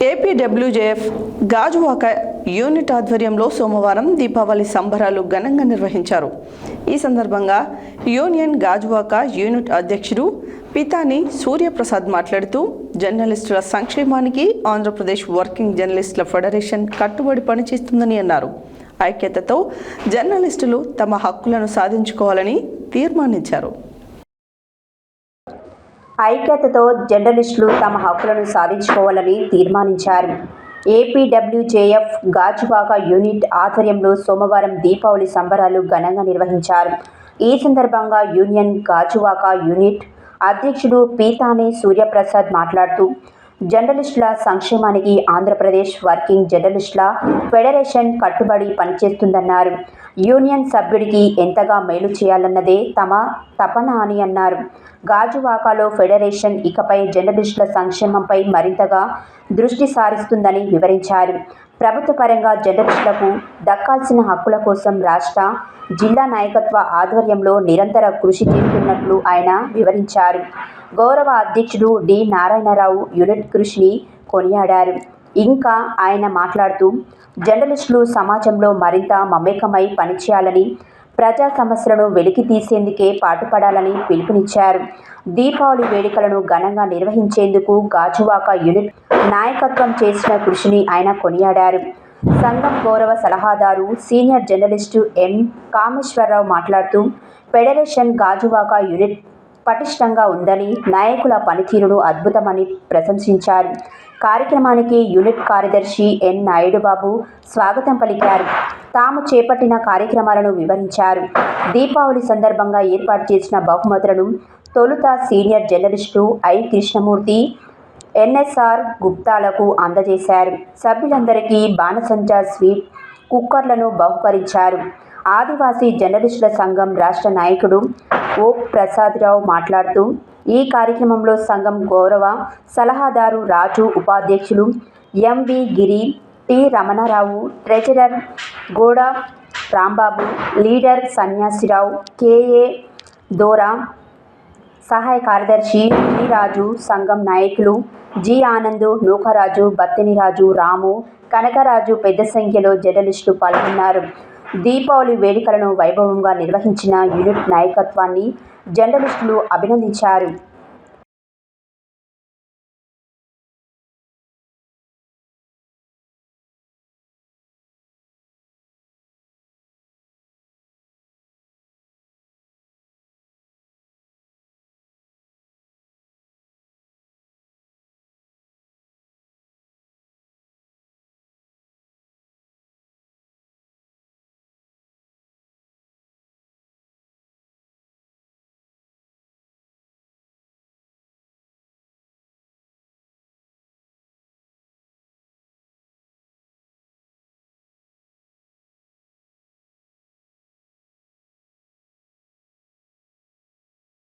APWJF Gajuwaka unit ఆధ్వర్యంలో సోమవారం దీపావళి సంబరాలు ఘనంగా నిర్వహించారు. ఈ సందర్భంగా యూనియన్ గాజువాక యూనిట్ అధ్యక్షుడు పితాని సూర్యప్రసాద్ మాట్లాడుతూ జర్నలిస్టుల సంక్షేమానికి ఆంధ్రప్రదేశ్ వర్కింగ్ జర్నలిస్టుల ఫెడరేషన్ కట్టుబడి పనిచేస్తుందని అన్నారు. ఐక్యతతో జర్నలిస్టులు తమ హక్కులను సాధించుకోవాలని తీర్మానించారు. ఐక్యతతో జర్నలిస్టులు తమ హక్కులను సాధించుకోవాలని తీర్మానించారు. ఏపీడబ్ల్యూజేఎఫ్ గాజువాక యూనిట్ ఆధ్వర్యంలో సోమవారం దీపావళి సంబరాలు ఘనంగా నిర్వహించారు. ఈ సందర్భంగా యూనియన్ గాజువాక యూనిట్ అధ్యక్షుడు పీతాని సూర్యప్రసాద్ మాట్లాడుతూ జర్నలిస్టుల సంక్షేమానికి ఆంధ్రప్రదేశ్ వర్కింగ్ జర్నలిస్టుల ఫెడరేషన్ కట్టుబడి పనిచేస్తుందన్నారు. యూనియన్ సభ్యుడికి ఎంతగా మేలు చేయాలన్నదే తమ తపన అని అన్నారు. గాజువాకలో ఫెడరేషన్ ఇకపై జర్నలిస్టుల సంక్షేమంపై మరింతగా దృష్టి సారిస్తుందని వివరించారు. ప్రభుత్వ పరంగా జర్నలిస్టులకు దక్కాల్సిన హక్కుల కోసం రాష్ట్ర, జిల్లా నాయకత్వ ఆధ్వర్యంలో నిరంతర కృషి చేస్తున్నట్లు ఆయన వివరించారు. గౌరవ అధ్యక్షుడు డి నారాయణరావు యూనిట్ కృషిని కొనియాడారు. ఇంకా ఆయన మాట్లాడుతూ జర్నలిస్టులు సమాజంలో మరింత మమేకమై పనిచేయాలని, ప్రజా సమస్యలను వెలికి తీసేందుకే పాటుపడాలని పిలుపునిచ్చారు. దీపావళి వేడుకలను ఘనంగా నిర్వహించేందుకు గాజువాక యూనిట్ నాయకత్వం చేసిన కృషిని ఆయన కొనియాడారు. సంఘం గౌరవ సలహాదారు సీనియర్ జర్నలిస్టు ఎం కామేశ్వరరావు మాట్లాడుతూ ఫెడరేషన్ గాజువాక యూనిట్ పటిష్టంగా ఉందని, నాయకుల పనితీరును అద్భుతమని ప్రశంసించారు. కార్యక్రమానికి యూనిట్ కార్యదర్శి ఎన్ నాయుడుబాబు స్వాగతం పలికారు. తాము చేపట్టిన కార్యక్రమాలను వివరించారు. దీపావళి సందర్భంగా ఏర్పాటు చేసిన బహుమతులను తొలుత senior journalist I Krishnamurthy, NSR గుప్తాలకు అందజేశారు. సభ్యులందరికీ బాణసంచా స్వీట్, కుక్కర్లను బహుకరించారు. ఆదివాసీ జర్నలిస్టుల సంఘం రాష్ట్ర నాయకుడు ఓ ప్రసాదరావు మాట్లాడుతూ ఈ కార్యక్రమంలో సంఘం గౌరవ సలహాదారు రాజు, ఉపాధ్యక్షులు ఎంవి గిరి, టి రమణారావు, ట్రెజరర్ గోడ రాంబాబు, లీడర్ సన్యాసిరావు, కేఏ దోరా, సహాయ కార్యదర్శి జి రాజు, సంఘం నాయకులు జి ఆనంద్, నూకరాజు, బత్తినిరాజు, రాము, కనకరాజు పెద్ద సంఖ్యలో జర్నలిస్టులు పాల్గొన్నారు. దీపావళి వేడుకలను వైభవంగా నిర్వహించిన యూనిట్ నాయకత్వాన్ని జర్నలిస్టులు అభినందించారు.